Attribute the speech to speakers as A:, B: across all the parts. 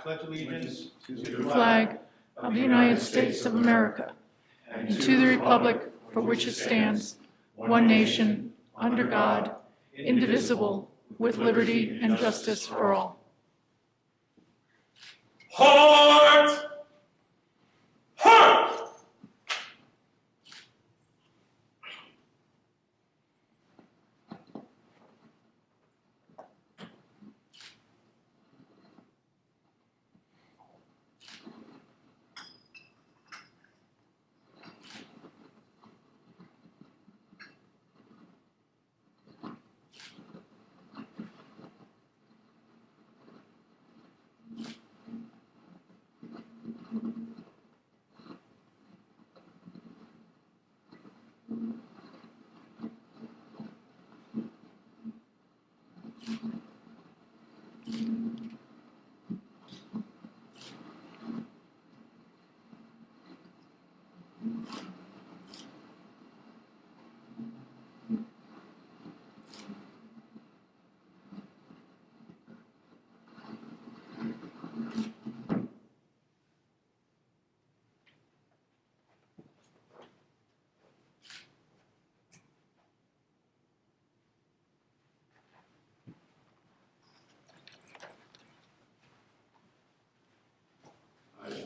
A: pledge allegiance to
B: the flag of the United States of America and to the republic for which it stands, one nation, under God, indivisible, with liberty and justice for all.
C: Halt! Halt!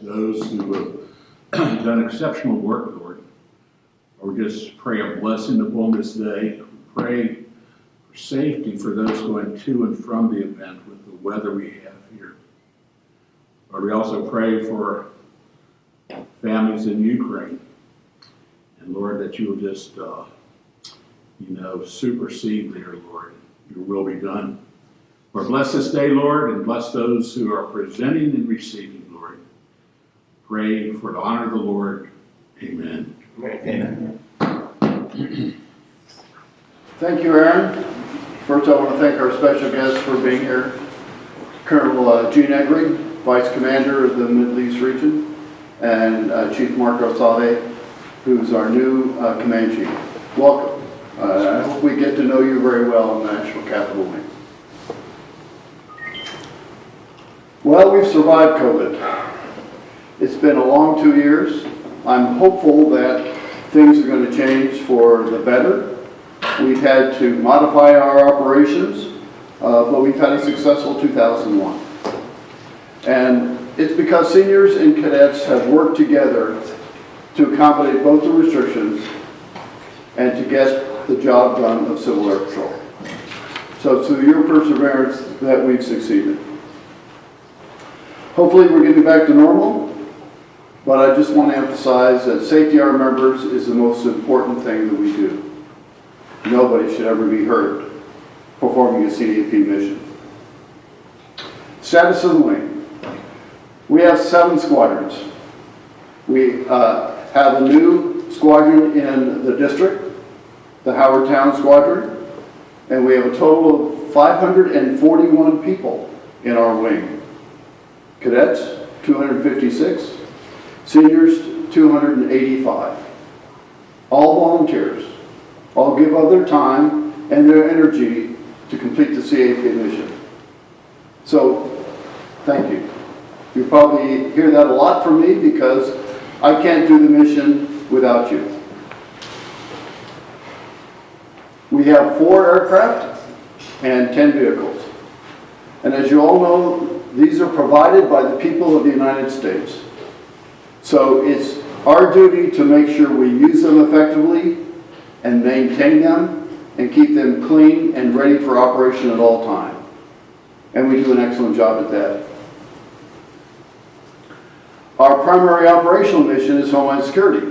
D: Those who have done exceptional work, Lord, or just pray a blessing upon this day. Pray for safety for those going to and from the event with the weather we have here. Lord, we also pray for families in Ukraine. And Lord, that you will just, supersede there, Lord. Your will be done. Lord, bless this day, Lord, and bless those who are presenting and receiving, Lord. Pray for the honor of the Lord. Amen.
A: Amen.
E: Thank you, Aaron. First, I want to thank our special guest for being here, Colonel Gene Eggery, Vice Commander of the Middle East region, and Chief Marco Salve, who's our new Command Chief. Welcome. I hope we get to know you very well in the National Capital Wing. Well, we've survived COVID. It's been a long 2 years. I'm hopeful that things are going to change for the better. We've had to modify our operations, but we've had a successful 2001. And it's because seniors and cadets have worked together to accommodate both the restrictions and to get the job done of Civil Air Patrol. So it's through your perseverance that we've succeeded. Hopefully we're getting back to normal. But I just want to emphasize that safety of our members is the most important thing that we do. Nobody should ever be hurt performing a CAP mission. Status of the wing. We have 7 squadrons. We have a new squadron in the district, the Howard Town Squadron, and we have a total of 541 people in our wing. Cadets, 256. Seniors, 285. All volunteers. All give of their time and their energy to complete the CAP mission. So, thank you. You probably hear that a lot from me because I can't do the mission without you. We have 4 aircraft and 10 vehicles. And as you all know, these are provided by the people of the United States. So it's our duty to make sure we use them effectively and maintain them and keep them clean and ready for operation at all times. And we do an excellent job at that. Our primary operational mission is Homeland Security.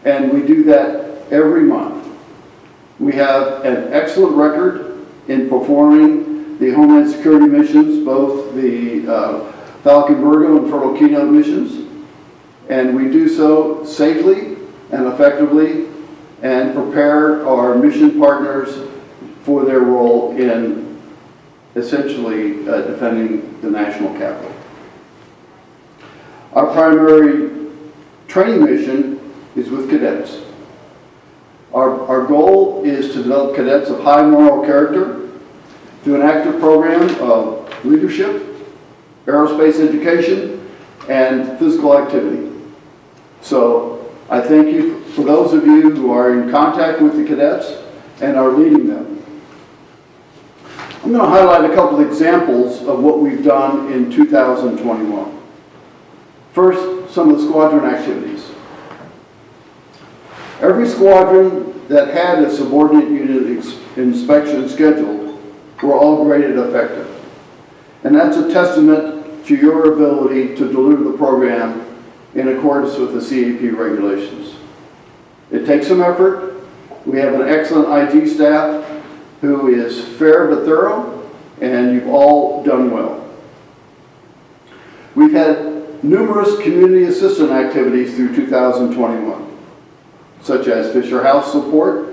E: And we do that every month. We have an excellent record in performing the Homeland Security missions, both the Falcon Virgo and Fertile Keynote missions. And we do so safely and effectively and prepare our mission partners for their role in essentially defending the national capital. Our primary training mission is with cadets. Our goal is to develop cadets of high moral character through an active program of leadership, Aerospace Education, and Physical Activity. So I thank you for those of you who are in contact with the cadets and are leading them. I'm going to highlight a couple examples of what we've done in 2021. First, some of the squadron activities. Every squadron that had a subordinate unit inspection scheduled were all graded effective. And that's a testament to your ability to deliver the program in accordance with the CAP regulations. It takes some effort. We have an excellent IT staff who is fair but thorough, and you've all done well. We've had numerous community assistance activities through 2021, such as Fisher House support,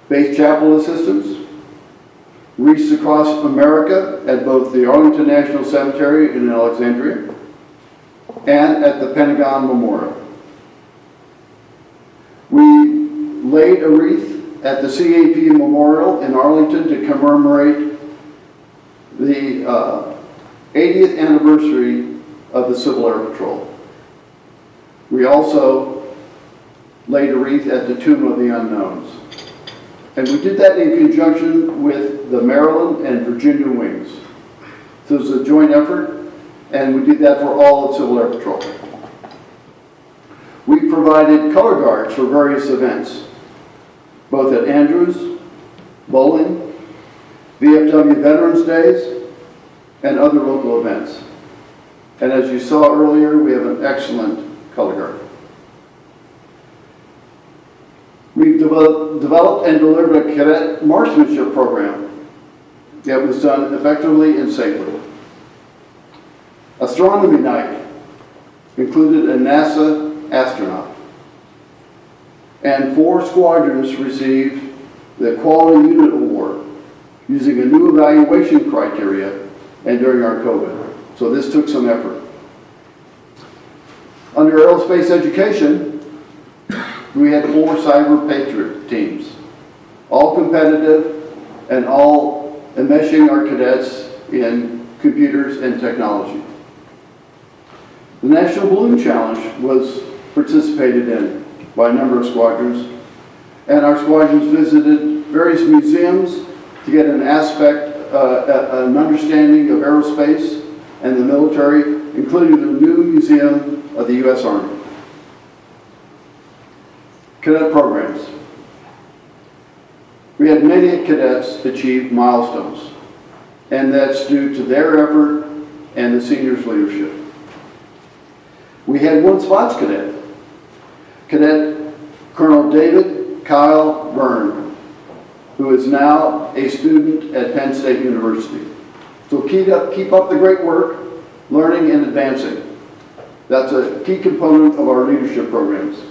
E: base chapel assistance, Wreaths Across America at both the Arlington National Cemetery in Alexandria and at the Pentagon Memorial. We laid a wreath at the CAP Memorial in Arlington to commemorate the 80th anniversary of the Civil Air Patrol. We also laid a wreath at the Tomb of the Unknowns. And we did that in conjunction with the Maryland and Virginia wings. So it was a joint effort, and we did that for all of Civil Air Patrol. We provided color guards for various events, both at Andrews, Bowling, VFW Veterans Days, and other local events. And as you saw earlier, we have an excellent color guard. We've developed and delivered a cadet marksmanship program that was done effectively and safely. Astronomy night included a NASA astronaut. And 4 squadrons received the Quality Unit Award using a new evaluation criteria and during our COVID. So this took some effort. Under Aerospace Education, we had 4 Cyber Patriot teams, all competitive and all enmeshing our cadets in computers and technology. The National Balloon Challenge was participated in by a number of squadrons, and our squadrons visited various museums to get an understanding of aerospace and the military, including the new museum of the U.S. Army. Cadet programs. We had many cadets achieve milestones, and that's due to their effort and the seniors' leadership. We had 1 spots cadet, Cadet Colonel David Kyle Byrne, who is now a student at Penn State University. So keep up the great work, learning and advancing. That's a key component of our leadership programs.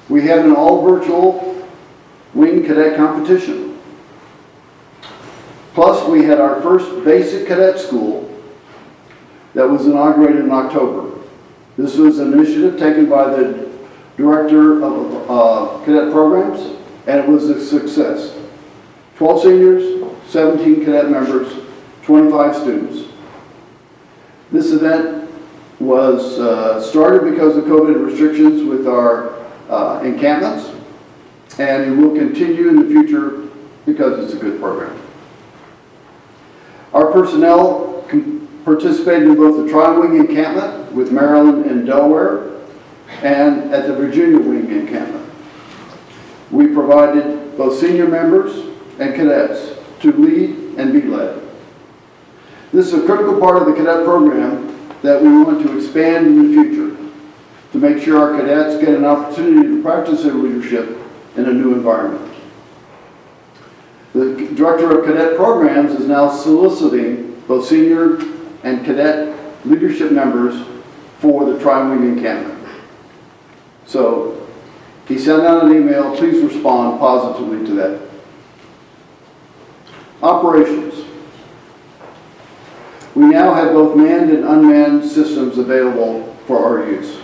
E: We had an all-virtual wing cadet competition. Plus, we had our first basic cadet school that was inaugurated in October. This was an initiative taken by the Director of Cadet Programs, and it was a success. 12 seniors, 17 cadet members, 25 students. This event was started because of COVID restrictions with our encampments, and it will continue in the future because it's a good program. Our personnel participated in both the Tri-Wing encampment with Maryland and Delaware and at the Virginia Wing encampment. We provided both senior members and cadets to lead and be led. This is a critical part of the cadet program that we want to expand in the future to make sure our cadets get an opportunity to practice their leadership in a new environment. The Director of Cadet Programs is now soliciting both senior and cadet leadership members for the Tri-Wing encampment. So he sent out an email, please respond positively to that. Operations. We now have both manned and unmanned systems available for our use.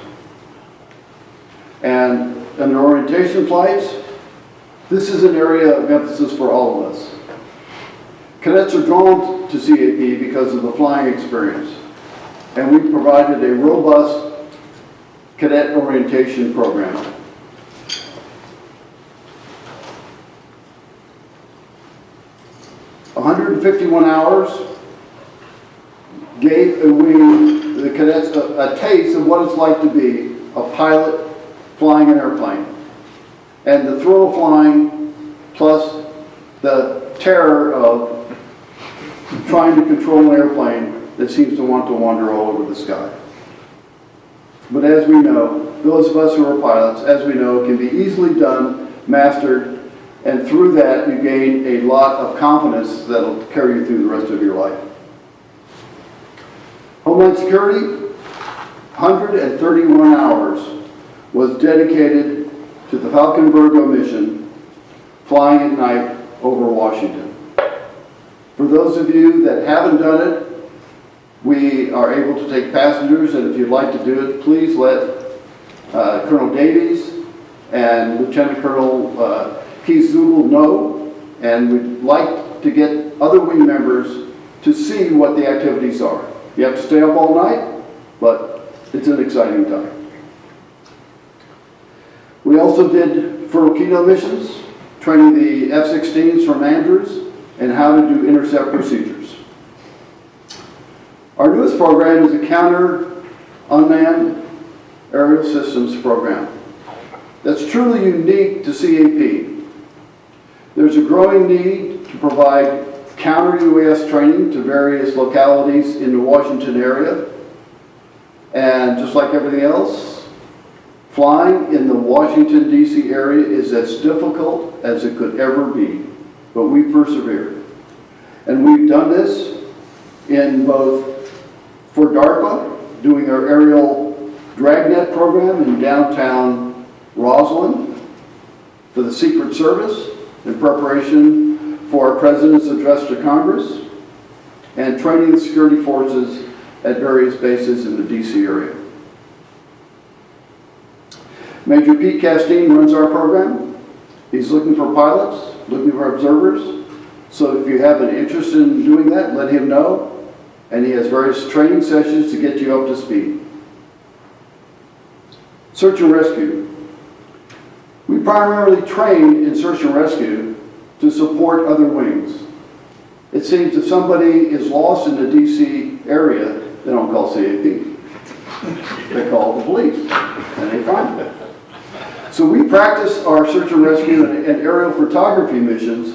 E: And under orientation flights, this is an area of emphasis for all of us. Cadets are drawn to CAP because of the flying experience, and we provided a robust cadet orientation program. "151 hours gave the cadets a taste of what it's like to be a pilot flying an airplane. And the thrill of flying, plus the terror of trying to control an airplane that seems to want to wander all over the sky. But as we know, those of us who are pilots, as we know, can be easily done, mastered, and through that you gain a lot of confidence that'll carry you through the rest of your life. Homeland Security, 131 hours was dedicated to the Falcon Virgo mission, flying at night over Washington. For those of you that haven't done it, we are able to take passengers, and if you'd like to do it, please let Colonel Davies and Lieutenant Colonel Keith Zubel know, and we'd like to get other wing members to see what the activities are. You have to stay up all night, but it's an exciting time. We also did Firokino missions, training the F-16s from Andrews and how to do intercept procedures. Our newest program is a counter unmanned aerial systems program that's truly unique to CAP. There's a growing need to provide counter-UAS training to various localities in the Washington area. And just like everything else, flying in the Washington, D.C. area is as difficult as it could ever be, but we persevered. And we've done this in both for DARPA, doing our aerial dragnet program in downtown Roslyn, for the Secret Service in preparation for our President's address to Congress, and training the security forces at various bases in the D.C. area. Major Pete Castine runs our program. He's looking for pilots, looking for observers. So if you have an interest in doing that, let him know. And he has various training sessions to get you up to speed. Search and rescue. We primarily train in search and rescue to support other wings. It seems if somebody is lost in the D.C. area, they don't call CAP. They call the police, and they find them. So we practice our search and rescue and aerial photography missions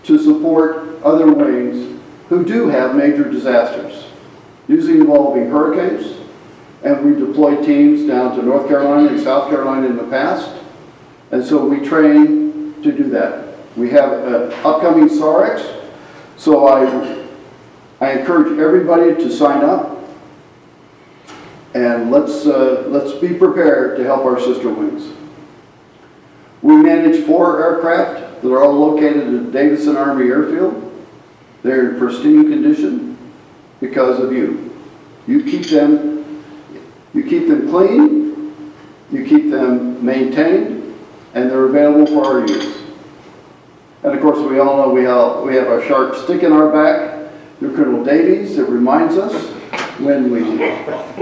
E: to support other wings who do have major disasters, usually involving hurricanes, and we deploy teams down to North Carolina and South Carolina in the past, and so we train to do that. We have an upcoming SARX, so I encourage everybody to sign up, and let's be prepared to help our sister wings. We manage 4 aircraft that are all located at Davidson Army Airfield. They're in pristine condition because of you. You keep them clean, you keep them maintained, and they're available for our use. And of course, we all know we have our sharp stick in our back through Colonel Davies that reminds us when we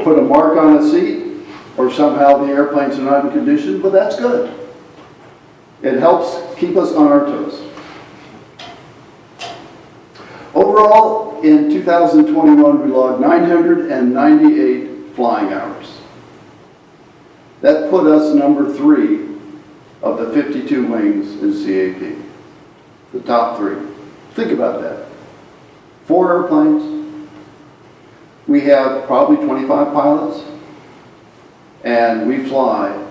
E: put a mark on a seat or somehow the airplanes are not in condition, but that's good. It helps keep us on our toes. Overall, in 2021, we logged 998 flying hours. That put us number 3 of the 52 wings in CAP. The top 3. Think about that. 4 airplanes. We have probably 25 pilots. And we fly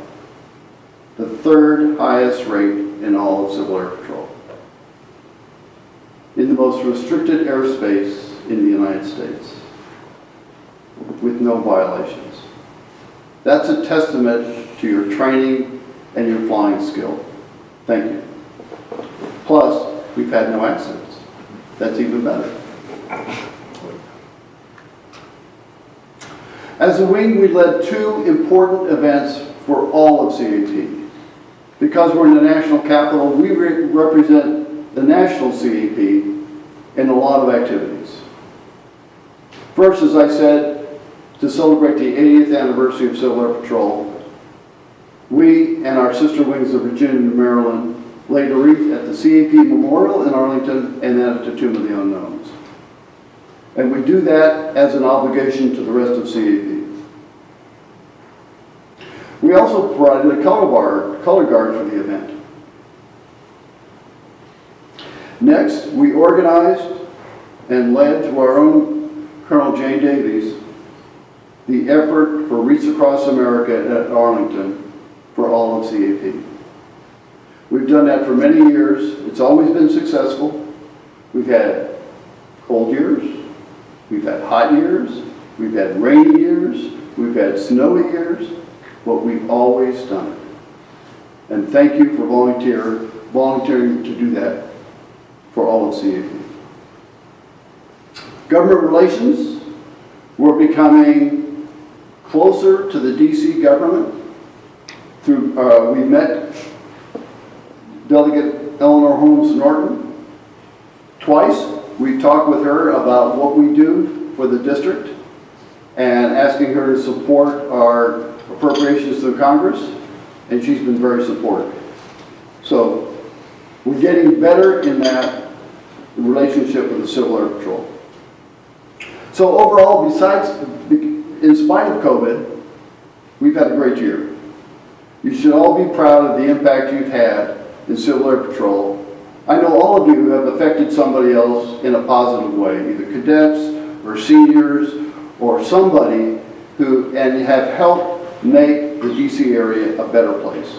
E: the 3rd highest rate in all of Civil Air Patrol, in the most restricted airspace in the United States, with no violations. That's a testament to your training and your flying skill. Thank you. Plus, we've had no accidents. That's even better. As a wing, we led 2 important events for all of CAP. Because we're in the national capital, we represent the national CAP in a lot of activities. First, as I said, to celebrate the 80th anniversary of Civil Air Patrol, we and our sister wings of Virginia and Maryland laid a wreath at the CAP Memorial in Arlington and then at the Tomb of the Unknowns. And we do that as an obligation to the rest of CAP. We also provided a color guard for the event. Next, we organized and led through our own Colonel Jane Davies the effort for Wreaths Across America at Arlington for all of CAP. We've done that for many years. It's always been successful. We've had cold years, we've had hot years, we've had rainy years, we've had snowy years, but we've always done it. And thank you for volunteering to do that for all of CAP. Government relations, we're becoming closer to the DC government. We met Delegate Eleanor Holmes Norton twice. We've talked with her about what we do for the district and asking her to support our appropriations to the Congress, and she's been very supportive. So we're getting better in that relationship with the Civil Air Patrol. So overall, in spite of COVID, we've had a great year. You should all be proud of the impact you've had in Civil Air Patrol. I know all of you have affected somebody else in a positive way, either cadets or seniors or somebody and have helped make the DC area a better place.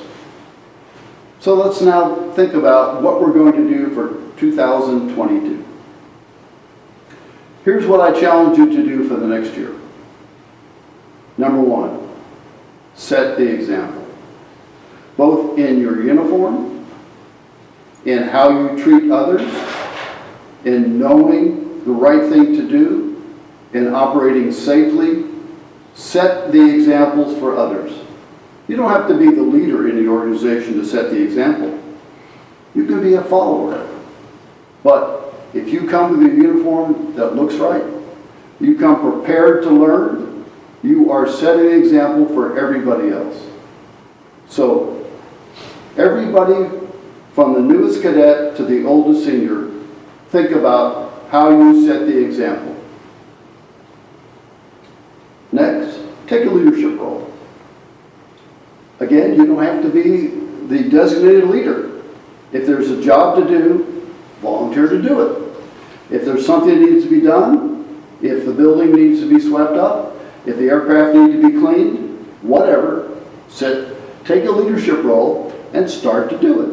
E: So let's now think about what we're going to do for 2022. Here's what I challenge you to do for the next year. Number one, set the example. Both in your uniform, in how you treat others, in knowing the right thing to do, in operating safely. Set the examples for others. You don't have to be the leader in the organization to set the example. You can be a follower. But if you come with a uniform that looks right, you come prepared to learn, you are setting an example for everybody else. So everybody from the newest cadet to the oldest senior, think about how you set the example. Next, take a leadership role. Again, you don't have to be the designated leader. If there's a job to do, volunteer to do it. If there's something that needs to be done, if the building needs to be swept up, if the aircraft need to be cleaned, whatever, take a leadership role and start to do it.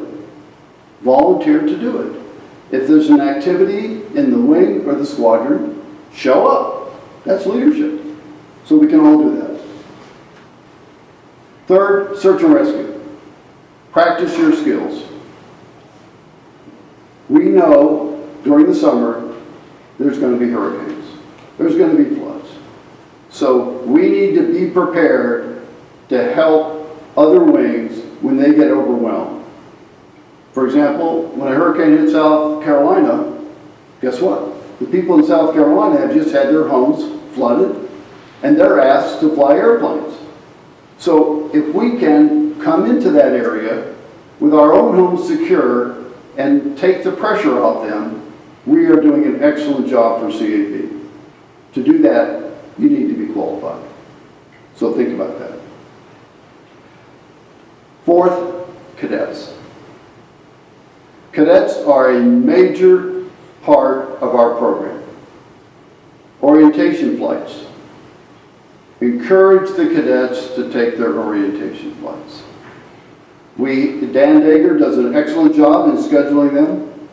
E: Volunteer to do it. If there's an activity in the wing or the squadron, show up. That's leadership. So we can all do that. Third, search and rescue. Practice your skills. We know during the summer there's going to be hurricanes. There's going to be floods. So we need to be prepared to help other wings when they get overwhelmed. For example, when a hurricane hit South Carolina, guess what? The people in South Carolina have just had their homes flooded and they're asked to fly airplanes. So if we can come into that area with our own homes secure and take the pressure off them, we are doing an excellent job for CAP. To do that, you need to be qualified. So think about that. Fourth, cadets. Cadets are a major part of our program. Orientation flights. Encourage the cadets to take their orientation flights. Dan Dager does an excellent job in scheduling them,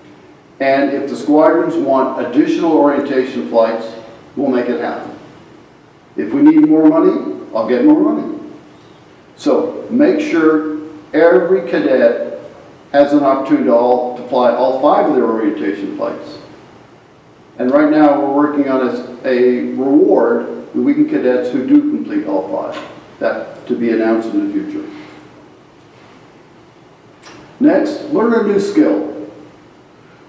E: and if the squadrons want additional orientation flights, we'll make it happen. If we need more money, I'll get more money. So make sure every cadet has an opportunity to fly all 5 of their orientation flights. And right now we're working on a reward the weekend cadets who do complete all 5. That to be announced in the future. Next, learn a new skill.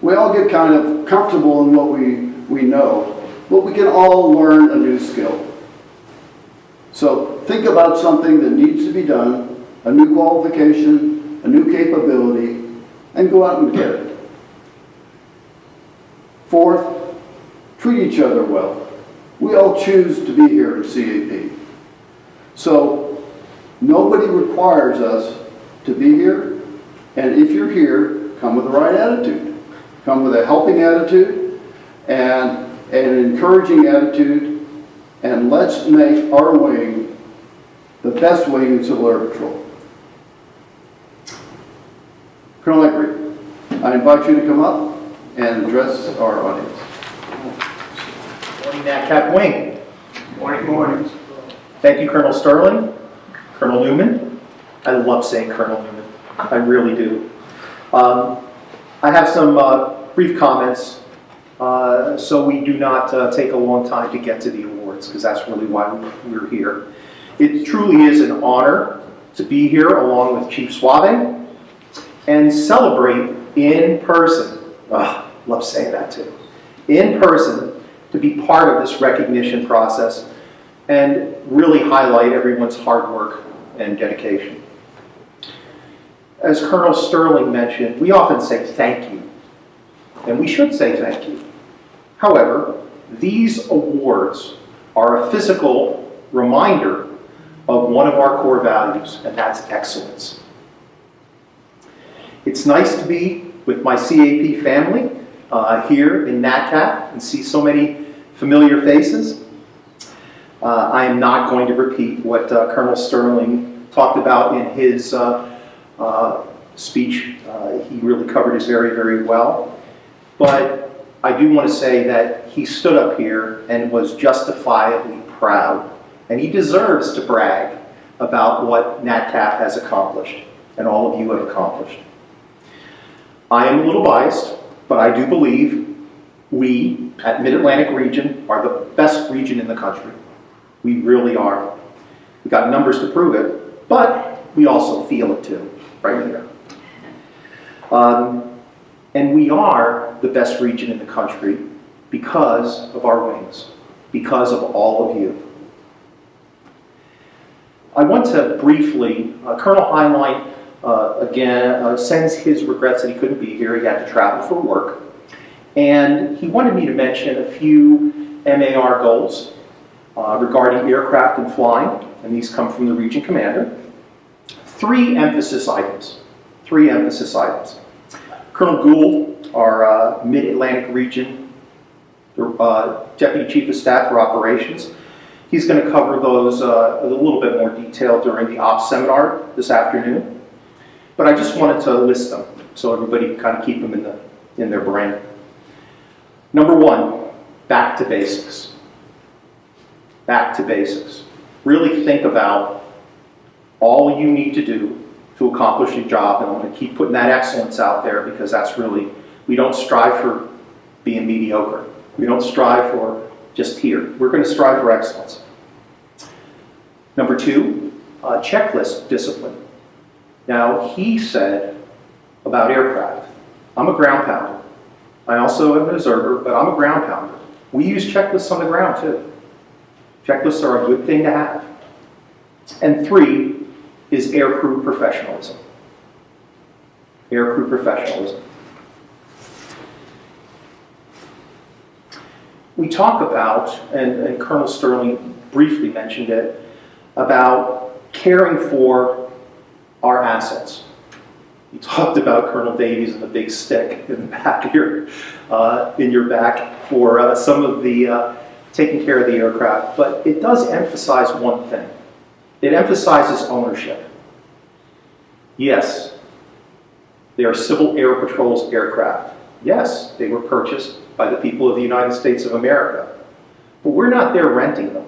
E: We all get kind of comfortable in what we know, but we can all learn a new skill. So think about something that needs to be done, a new qualification, a new capability, and go out and get it. Fourth, treat each other well. We all choose to be here at CAP. So nobody requires us to be here, and if you're here, come with the right attitude. Come with a helping attitude and an encouraging attitude, and let's make our wing the best wing in Civil Air Patrol. Colonel Aircrew, I invite you to come up and address our audience.
C: Morning, NATCAP Wing.
A: Morning. Morning.
C: Thank you, Colonel Sterling, Colonel Newman. I love saying Colonel Newman. I really do. I have some brief comments, so we do not take a long time to get to the awards, because that's really why we're here. It truly is an honor to be here along with Chief Suave and celebrate in person. Love saying that too. In person, to be part of this recognition process and really highlight everyone's hard work and dedication. As Colonel Sterling mentioned, we often say thank you, and we should say thank you. However, these awards are a physical reminder of one of our core values, and that's excellence. It's nice to be with my CAP family here in NATCAP and see so many familiar faces. I am not going to repeat what Colonel Sterling talked about in his speech. He really covered it very, very well. But I do want to say that he stood up here and was justifiably proud, and he deserves to brag about what NATCAP has accomplished, and all of you have accomplished. I am a little biased, but I do believe we at Mid-Atlantic region are the best region in the country. We really are. We got numbers to prove it, but we also feel it too, right here. And we are the best region in the country because of our wings, because of all of you. I want to briefly, Colonel Heinlein again sends his regrets that he couldn't be here. He had to travel for work. And he wanted me to mention a few MAR goals regarding aircraft and flying, and these come from the Region Commander. Three emphasis items. Colonel Gould, our Mid-Atlantic Region Deputy Chief of Staff for Operations, he's going to cover those a little bit more detail during the ops seminar this afternoon. But I just wanted to list them so everybody can kind of keep them in their brain. Number one, back to basics. Back to basics. Really think about all you need to do to accomplish your job, and I'm going to keep putting that excellence out there because that's really, we don't strive for being mediocre. We don't strive for just here. We're going to strive for excellence. Number two, checklist discipline. Now, he said about aircraft, I'm a ground pounder. I also am an observer, but I'm a ground pounder. We use checklists on the ground too. Checklists are a good thing to have. And three is aircrew professionalism. Aircrew professionalism. We talk about, and Colonel Sterling briefly mentioned it, about caring for our assets. You talked about Colonel Davies and the big stick in the back here, in your back for some of the taking care of the aircraft, but it does emphasize one thing. It emphasizes ownership. Yes, they are Civil Air Patrol's aircraft. Yes, they were purchased by the people of the United States of America, but we're not there renting them.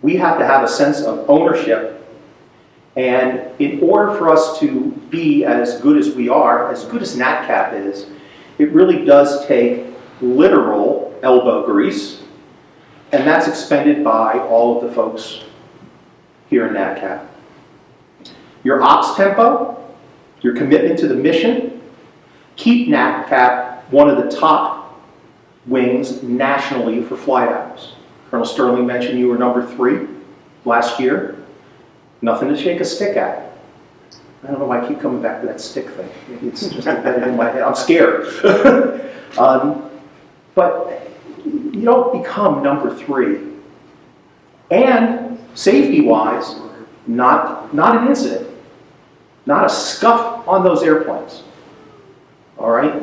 C: We have to have a sense of ownership. And in order for us to be as good as we are, as good as NATCAP is, it really does take literal elbow grease, and that's expended by all of the folks here in NATCAP. Your ops tempo, your commitment to the mission, keep NATCAP one of the top wings nationally for flight hours. Colonel Sterling mentioned you were number 3 last year. Nothing to shake a stick at. I don't know why I keep coming back to that stick thing. Maybe it's just embedded in my head. I'm scared. But you don't become number 3. And safety-wise, not an incident. Not a scuff on those airplanes. All right?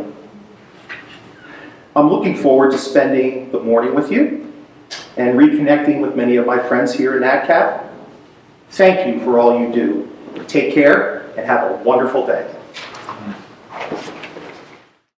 C: I'm looking forward to spending the morning with you and reconnecting with many of my friends here in ADCAP. Thank you for all you do. Take care and have a wonderful day.